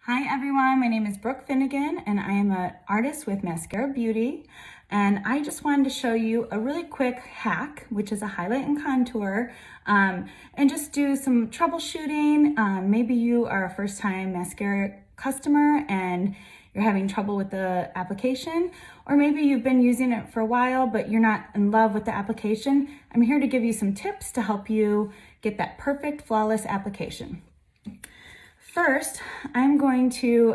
Hi everyone, my name is Brooke Finnegan and I am an artist with Maskcara Beauty, and I just wanted to show you a really quick hack, which is a highlight and contour, and just do some troubleshooting. Maybe you are a first time mascara customer and you're having trouble with the application, or maybe you've been using it for a while but you're not in love with the application. I'm here to give you some tips to help you get that perfect flawless application. First, I'm going to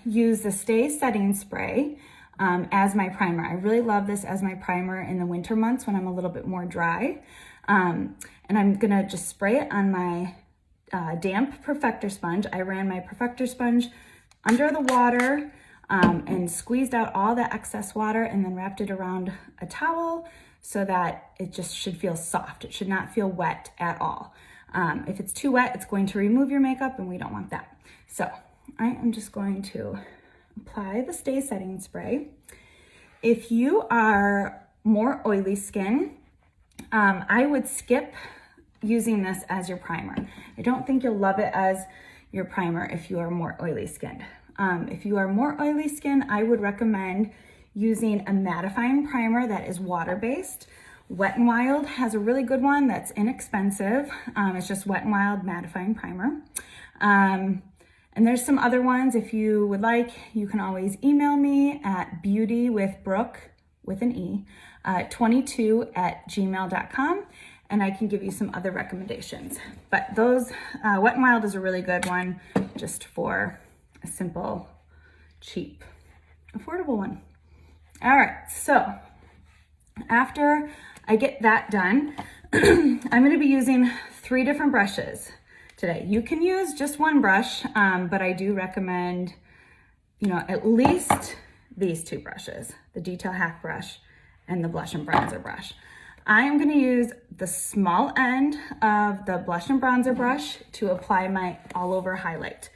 use the Stay Setting Spray as my primer. I really love this as my primer in the winter months when I'm a little bit more dry. And I'm gonna just spray it on my damp Perfector sponge. I ran my Perfector sponge under the water and squeezed out all the excess water and then wrapped it around a towel so that it just should feel soft. It should not feel wet at all. If it's too wet, it's going to remove your makeup and we don't want that. So I am just going to apply the Stay Setting Spray. If you are more oily skin, I would skip using this as your primer. I don't think you'll love it as your primer if you are more oily skinned. If you are more oily skin, I would recommend using a mattifying primer that is water-based. Wet n Wild has a really good one that's inexpensive. It's just Wet n Wild mattifying primer. And there's some other ones. If you would like, you can always email me at beautywithbrooke22@gmail.com and I can give you some other recommendations. But those, Wet n Wild is a really good one just for a simple, cheap, affordable one. All right, so after I get that done, I'm going to be using 3 different brushes today. You can use just one brush, but I do recommend, at least these 2 brushes, the Detail Hack brush and the Blush and Bronzer brush. I am going to use the small end of the Blush and Bronzer brush to apply my all over highlight.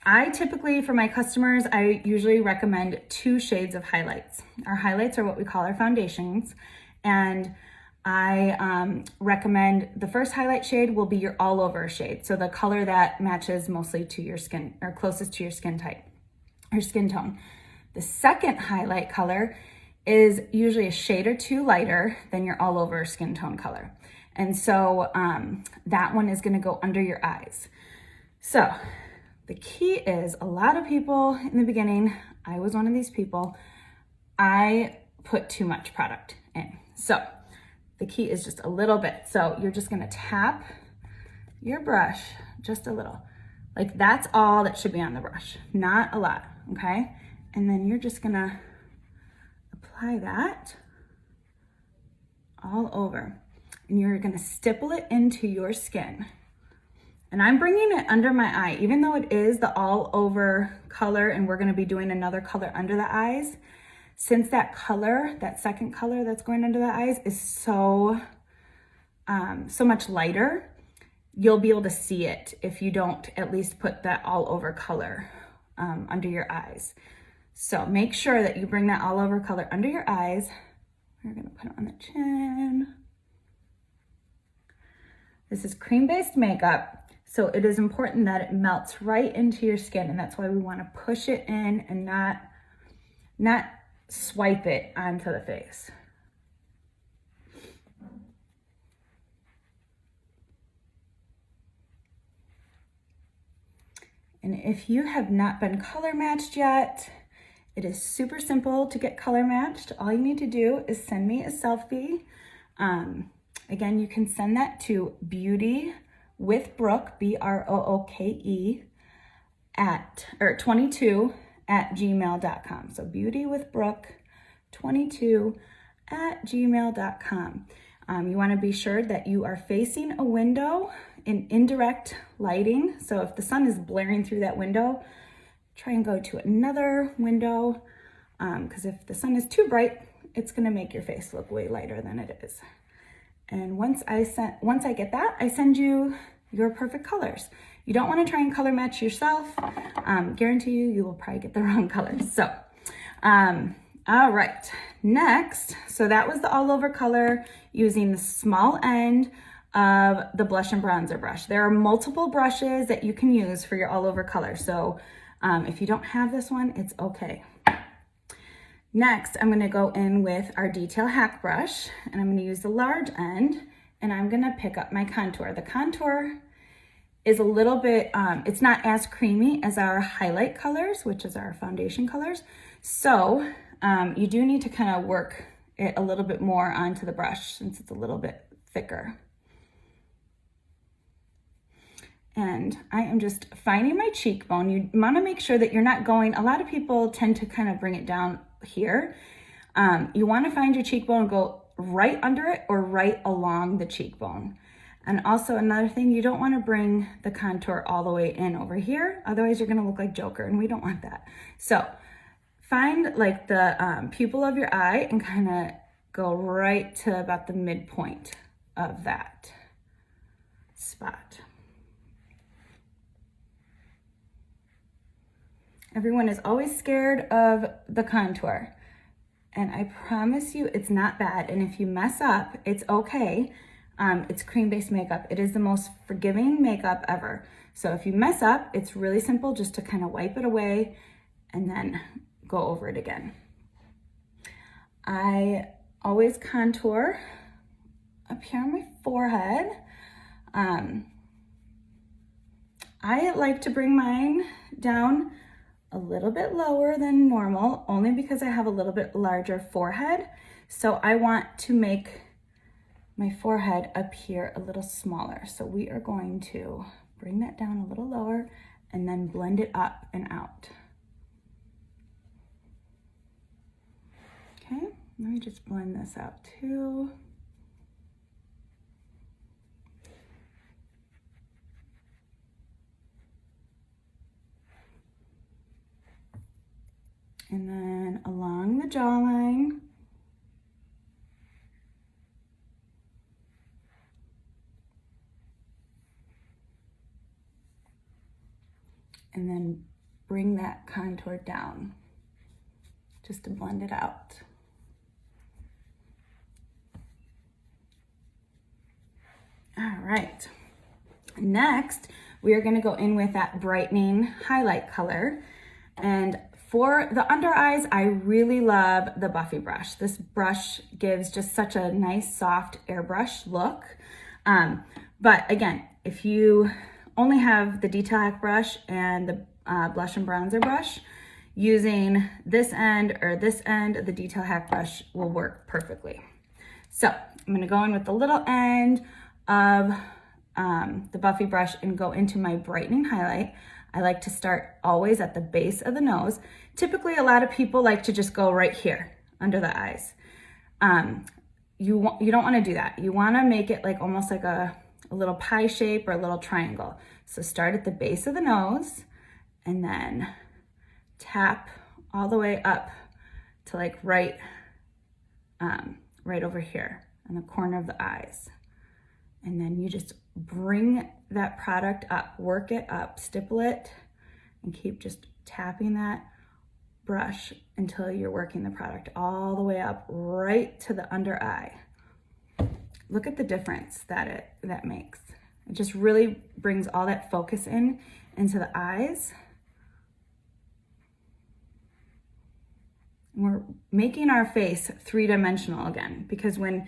I typically, for my customers, I usually recommend 2 shades of highlights. Our highlights are what we call our foundations, and I recommend the first highlight shade will be your all over shade. So the color that matches mostly to your skin or closest to your skin type or skin tone. The second highlight color is usually a shade or 2 lighter than your all over skin tone color. And so that one is gonna go under your eyes. So the key is, a lot of people in the beginning, I was one of these people, I put too much product in. So the key is just a little bit. So you're just gonna tap your brush just a little. Like that's all that should be on the brush, not a lot, okay? And then you're just gonna apply that all over. And you're gonna stipple it into your skin. And I'm bringing it under my eye, even though it is the all over color and we're gonna be doing another color under the eyes. Since that color, that second color that's going under the eyes is so much lighter, you'll be able to see it if you don't at least put that all over color under your eyes. So make sure that you bring that all over color under your eyes. We're gonna put it on the chin. This is cream-based makeup. So it is important that it melts right into your skin, and that's why we want to push it in and not swipe it onto the face. And if you have not been color matched yet, it is super simple to get color matched. All you need to do is send me a selfie. Again, you can send that to beautywithbrooke, BROOKE, 22@gmail.com. So beautywithbrooke22@gmail.com. You want to be sure that you are facing a window in indirect lighting. So if the sun is blaring through that window, try and go to another window, because if the sun is too bright, it's going to make your face look way lighter than it is. And once I get that, I send you your perfect colors. You don't want to try and color match yourself. Guarantee you will probably get the wrong colors. So, all right, next, so that was the all over color using the small end of the Blush and Bronzer brush. There are multiple brushes that you can use for your all over color. So If you don't have this one, it's okay. Next, I'm gonna go in with our Detail Hack brush, and I'm gonna use the large end, and I'm gonna pick up my contour. The contour is a little bit, it's not as creamy as our highlight colors, which is our foundation colors. So you do need to kind of work it a little bit more onto the brush since it's a little bit thicker. And I am just finding my cheekbone. You wanna make sure that you're not going, a lot of people tend to kind of bring it down here. You wanna find your cheekbone, go right under it or right along the cheekbone. And also another thing, you don't wanna bring the contour all the way in over here, otherwise you're gonna look like Joker, and we don't want that. So find like the pupil of your eye and kind of go right to about the midpoint of that spot. Everyone is always scared of the contour, and I promise you it's not bad. And if you mess up, it's okay. It's cream-based makeup. It is the most forgiving makeup ever. So if you mess up, it's really simple just to kind of wipe it away and then go over it again. I always contour up here on my forehead. I like to bring mine down a little bit lower than normal, only because I have a little bit larger forehead. So I want to make my forehead up here a little smaller. So we are going to bring that down a little lower and then blend it up and out. Okay, let me just blend this out too. And then along the jawline. And then bring that contour down just to blend it out. All right, next we are gonna go in with that brightening highlight color. And for the under eyes, I really love the Buffy brush. This brush gives just such a nice, soft airbrush look. But again, if you only have the Detail Hack brush and the blush and bronzer brush, using this end or this end of the Detail Hack brush will work perfectly. So I'm gonna go in with the little end of the Buffy brush and go into my brightening highlight. I like to start always at the base of the nose. Typically, a lot of people like to just go right here under the eyes. You don't want to do that. You want to make it like almost like a little pie shape or a little triangle. So start at the base of the nose and then tap all the way up to like right over here in the corner of the eyes. And then you just bring that product up, work it up, stipple it, and keep just tapping that brush until you're working the product all the way up right to the under eye. Look at the difference that makes. It just really brings all that focus into the eyes. We're making our face three-dimensional again, because when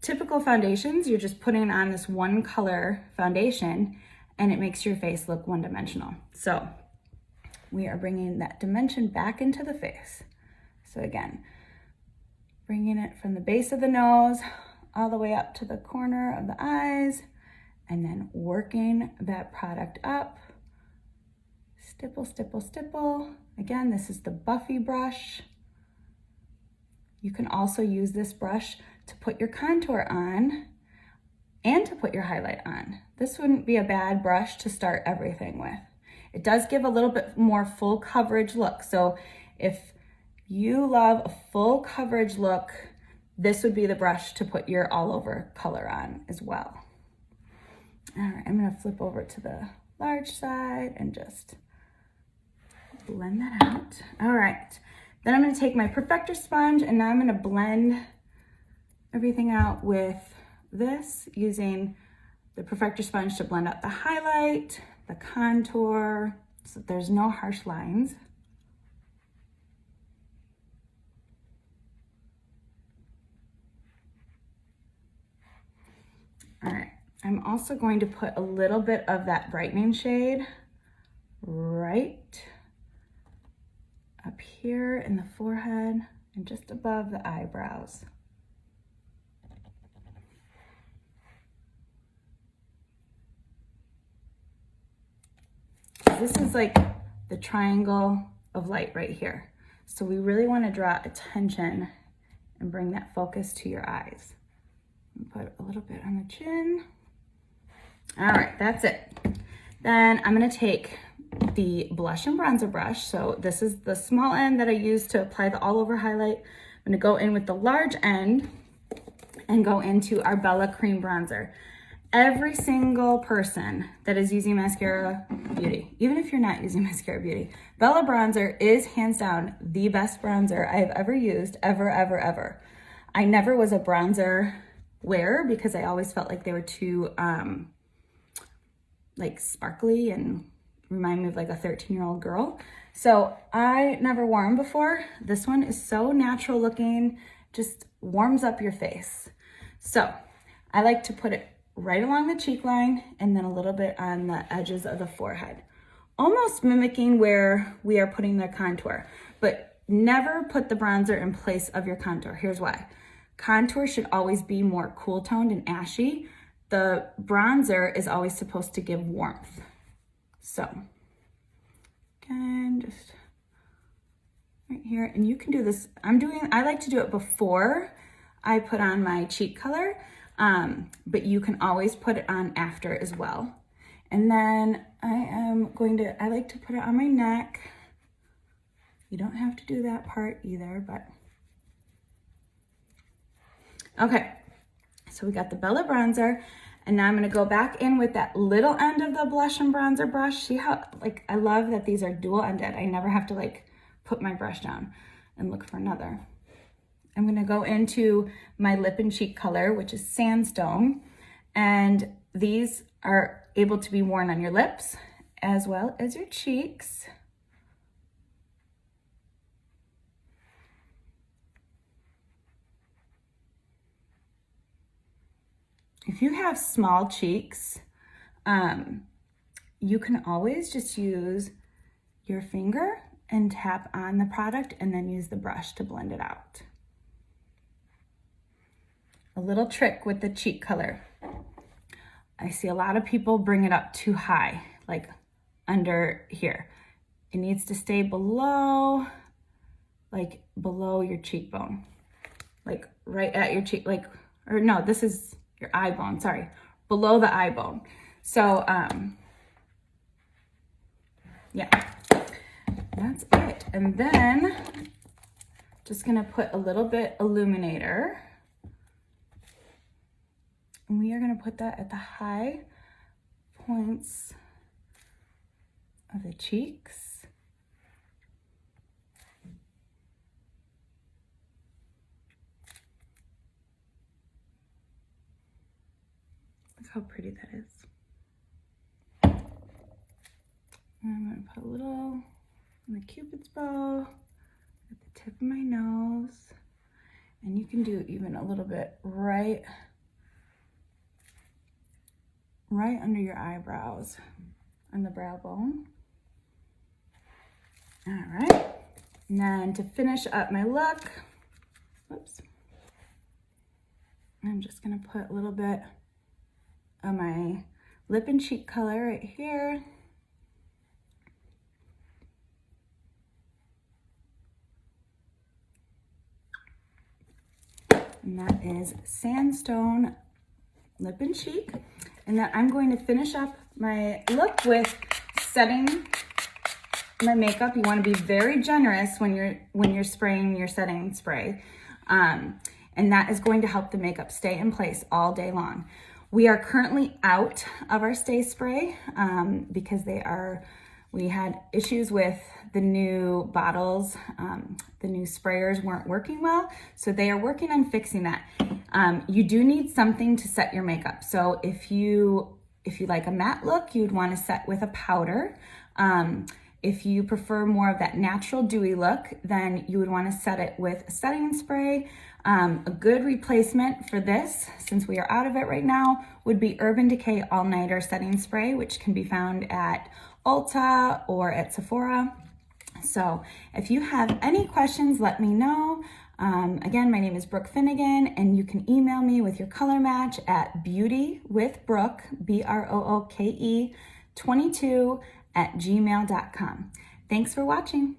typical foundations, you're just putting on this one color foundation and it makes your face look one-dimensional. So we are bringing that dimension back into the face. So again, bringing it from the base of the nose all the way up to the corner of the eyes, and then working that product up. Stipple, stipple, stipple. Again, this is the Buffy brush. You can also use this brush to put your contour on and to put your highlight on. This wouldn't be a bad brush to start everything with. It does give a little bit more full coverage look. So if you love a full coverage look, this would be the brush to put your all over color on as well. All right, I'm gonna flip over to the large side and just blend that out. All right, then I'm gonna take my perfector sponge and now I'm gonna blend everything out with this, using the perfector sponge to blend out the highlight, the contour, so there's no harsh lines. All right, I'm also going to put a little bit of that brightening shade right up here in the forehead and just above the eyebrows. This is like the triangle of light right here. So we really want to draw attention and bring that focus to your eyes. Put a little bit on the chin. All right, that's it. Then I'm gonna take the blush and bronzer brush. So this is the small end that I use to apply the all over highlight. I'm gonna go in with the large end and go into our Bella Cream Bronzer. Every single person that is using Maskcara Beauty, even if you're not using Maskcara Beauty, Bella Bronzer is hands down the best bronzer I've ever used, ever, ever, ever. I never was a bronzer wearer because I always felt like they were too like sparkly and remind me of like a 13-year-old girl. So I never wore them before. This one is so natural looking, just warms up your face. So I like to put it right along the cheek line and then a little bit on the edges of the forehead, almost mimicking where we are putting the contour, but never put the bronzer in place of your contour. Here's why. Contour should always be more cool toned and ashy. The bronzer is always supposed to give warmth. So again, just right here, and you can do this. I like to do it before I put on my cheek color. But you can always put it on after as well. And then I like to put it on my neck. You don't have to do that part either, but. Okay, so we got the Bella Bronzer, and now I'm gonna go back in with that little end of the blush and bronzer brush. See how, like, I love that these are dual ended. I never have to like put my brush down and look for another. I'm gonna go into my lip and cheek color, which is Sandstone. And these are able to be worn on your lips as well as your cheeks. If you have small cheeks, you can always just use your finger and tap on the product and then use the brush to blend it out. A little trick with the cheek color. I see a lot of people bring it up too high, like under here. It needs to stay below, like below your cheekbone, like right at your cheek, like, or no, this is your eye bone, sorry, below the eye bone. So, yeah, that's it. And then just gonna put a little bit illuminator. And we are gonna put that at the high points of the cheeks. Look how pretty that is. And I'm gonna put a little on the Cupid's bow at the tip of my nose. And you can do even a little bit right under your eyebrows on the brow bone. All right, and then to finish up my look, whoops, I'm just gonna put a little bit of my lip and cheek color right here. And that is Sandstone lip and cheek. And then I'm going to finish up my look with setting my makeup. You want to be very generous when you're spraying your setting spray. And that is going to help the makeup stay in place all day long. We are currently out of our Stay Spray because we had issues with the new bottles. The new sprayers weren't working well, so they are working on fixing that. You do need something to set your makeup. So if you like a matte look, you'd want to set with a powder. If you prefer more of that natural dewy look, then you would want to set it with a setting spray. A good replacement for this, since we are out of it right now, would be Urban Decay All Nighter Setting Spray, which can be found at Ulta or at Sephora. So if you have any questions, let me know. Again, my name is Brooke Finnegan, and you can email me with your color match at beautywithbrooke, BROOKE 22 @gmail.com. Thanks for watching.